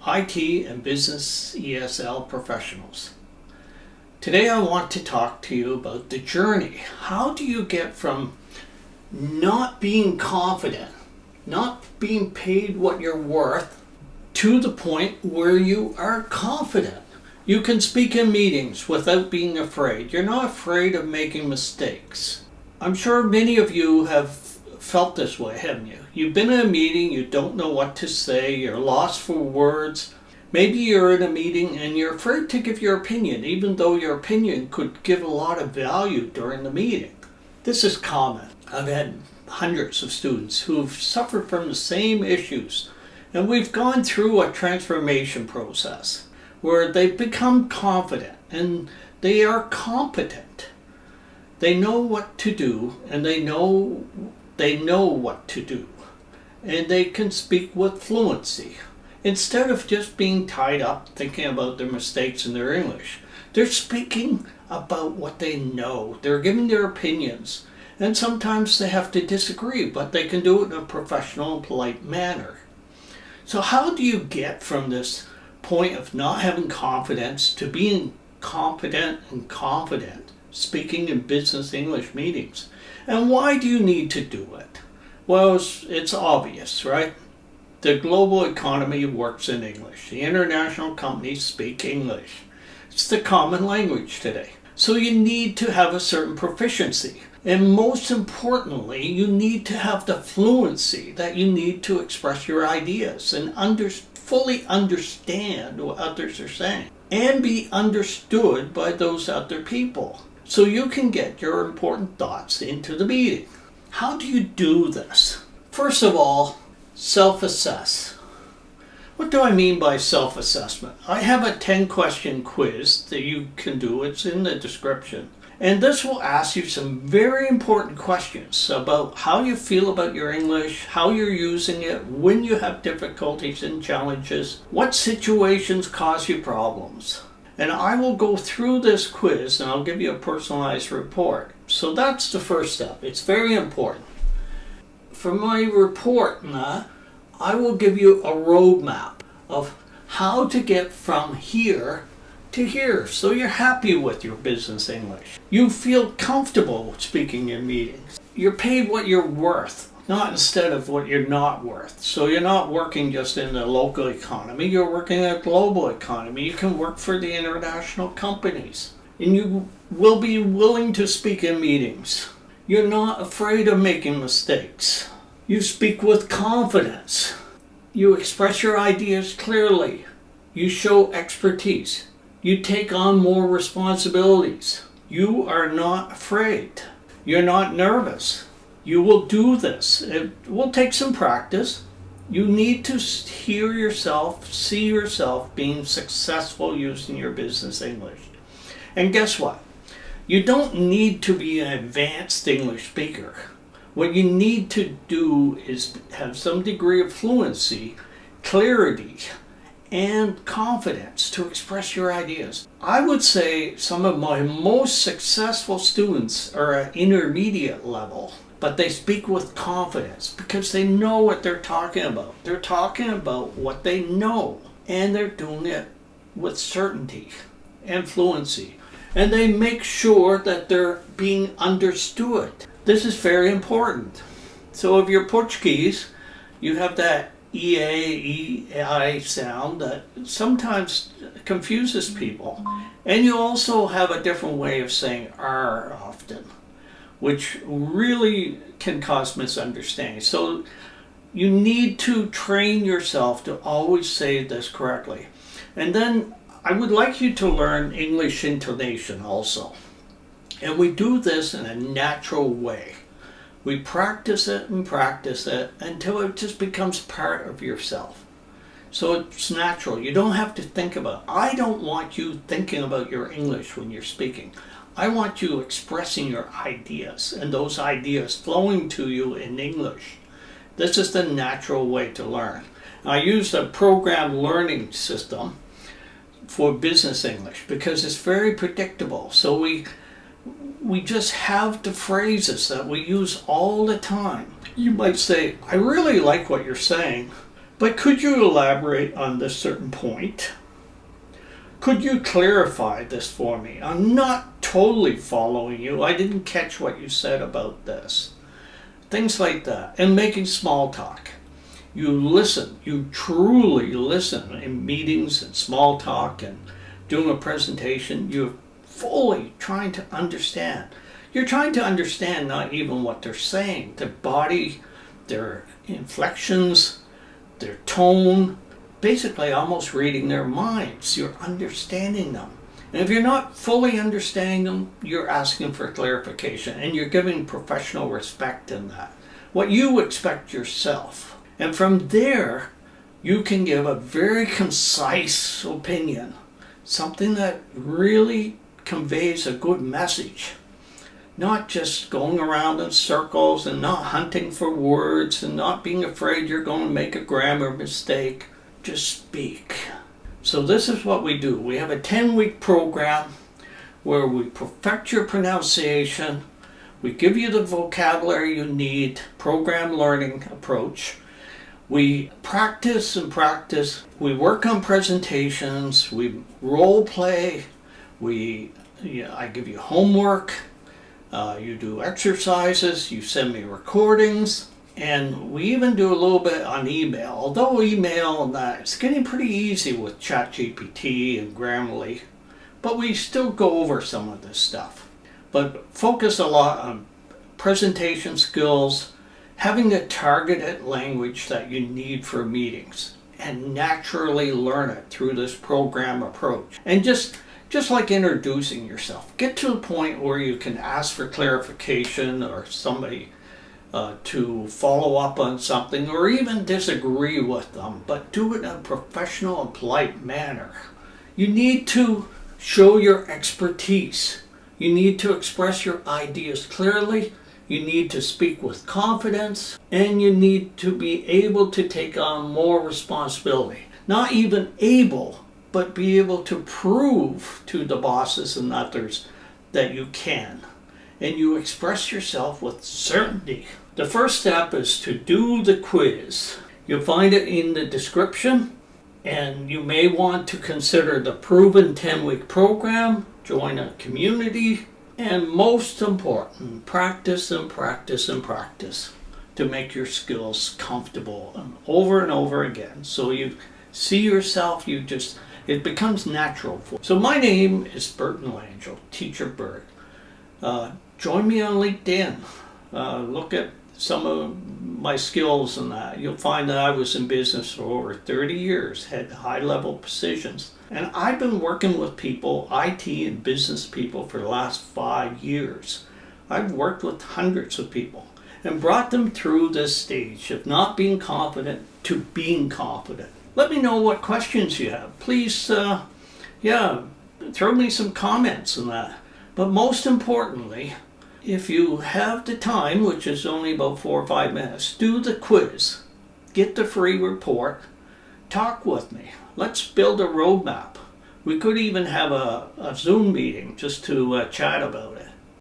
IT and Business ESL professionals. Today I want to talk to you about the journey. How do you get from not being confident, not being paid what you're worth, to the point where you are confident? You can speak in meetings without being afraid. You're not afraid of making mistakes. I'm sure many of you have felt this way, haven't you? You've been in a meeting, you don't know what to say, you're lost for words. Maybe you're in a meeting and you're afraid to give your opinion, even though your opinion could give a lot of value during the meeting. This is common. I've had hundreds of students who've suffered from the same issues, and we've gone through a transformation process where they've become confident and they are competent. They know what to do, and they know what to do, and they can speak with fluency. Instead of just being tied up thinking about their mistakes in their English, they're speaking about what they know. They're giving their opinions, and sometimes they have to disagree, but they can do it in a professional and polite manner. So how do you get from this point of not having confidence to being competent and confident speaking in business English meetings? And why do you need to do it? Well, it's obvious, right? The global economy works in English. The international companies speak English. It's the common language today. So you need to have a certain proficiency. And most importantly, you need to have the fluency that you need to express your ideas and fully understand what others are saying and be understood by those other people, so you can get your important thoughts into the meeting. How do you do this? First of all, self-assess. What do I mean by self-assessment? I have a 10-question quiz that you can do. It's in the description. And this will ask you some very important questions about how you feel about your English, how you're using it, when you have difficulties and challenges, what situations cause you problems. And I will go through this quiz and I'll give you a personalized report. So that's the first step. It's very important. For my report, I will give you a roadmap of how to get from here to here, so you're happy with your business English. You feel comfortable speaking in meetings. You're paid what you're worth, not instead of what you're not worth. So you're not working just in the local economy, you're working in a global economy. You can work for the international companies, and you will be willing to speak in meetings. You're not afraid of making mistakes. You speak with confidence. You express your ideas clearly. You show expertise. You take on more responsibilities. You are not afraid. You're not nervous. You will do this. It will take some practice. You need to hear yourself, see yourself being successful using your business English. And guess what? You don't need to be an advanced English speaker. What you need to do is have some degree of fluency, clarity, and confidence to express your ideas. I would say some of my most successful students are at intermediate level, but they speak with confidence because they know what they're talking about. They're talking about what they know, and they're doing it with certainty and fluency. And they make sure that they're being understood. This is very important. So if you're Portuguese, you have that E-I sound that sometimes confuses people. And you also have a different way of saying R often, which really can cause misunderstanding. So you need to train yourself to always say this correctly. And then I would like you to learn English intonation also. And we do this in a natural way. We practice it until it just becomes part of yourself. So it's natural. You don't have to think about it. I don't want you thinking about your English when you're speaking. I want you expressing your ideas and those ideas flowing to you in English. This is the natural way to learn. I use a program learning system for business English because it's very predictable. So we just have the phrases that we use all the time. You might say, I really like what you're saying, But could you elaborate on this certain point? Could you clarify this for me? I'm not totally following you. I didn't catch what you said about this. Things like that. And making small talk. You listen. You truly listen in meetings and small talk and doing a presentation. You're fully trying to understand. You're trying to understand not even what they're saying. Their body, their inflections, their tone, basically almost reading their minds. You're understanding them. And if you're not fully understanding them, you're asking for clarification and you're giving professional respect in that. What you expect yourself. And from there, you can give a very concise opinion. Something that really conveys a good message. Not just going around in circles and not hunting for words and not being afraid you're going to make a grammar mistake. Just speak. So this is what we do. We have a 10-week program where we perfect your pronunciation. We give you the vocabulary you need, program learning approach. We practice and practice. We work on presentations. We role play. I give you homework. You do exercises, you send me recordings, and we even do a little bit on email. Although email and that, it's getting pretty easy with ChatGPT and Grammarly, but we still go over some of this stuff. But focus a lot on presentation skills, having the targeted language that you need for meetings, and naturally learn it through this program approach. And just like introducing yourself, get to a point where you can ask for clarification or somebody to follow up on something or even disagree with them, but do it in a professional and polite manner. You need to show your expertise. You need to express your ideas clearly. You need to speak with confidence, and you need to be able to take on more responsibility. Not even able, but be able to prove to the bosses and others that you can. And you express yourself with certainty. The first step is to do the quiz. You'll find it in the description, and you may want to consider the proven 10-week program, join a community, and most important, practice and practice and practice to make your skills comfortable and over again. So you see yourself, it becomes natural for you. So my name is Burt and Langell, Teacher Burt. Join me on LinkedIn. Look at some of my skills and that. You'll find that I was in business for over 30 years, had high-level positions. And I've been working with people, IT and business people, for the last 5 years. I've worked with hundreds of people and brought them through this stage of not being confident to being confident. Let me know what questions you have. Please, throw me some comments on that. But most importantly, if you have the time, which is only about 4 or 5 minutes, do the quiz. Get the free report. Talk with me. Let's build a roadmap. We could even have a Zoom meeting just to chat about it.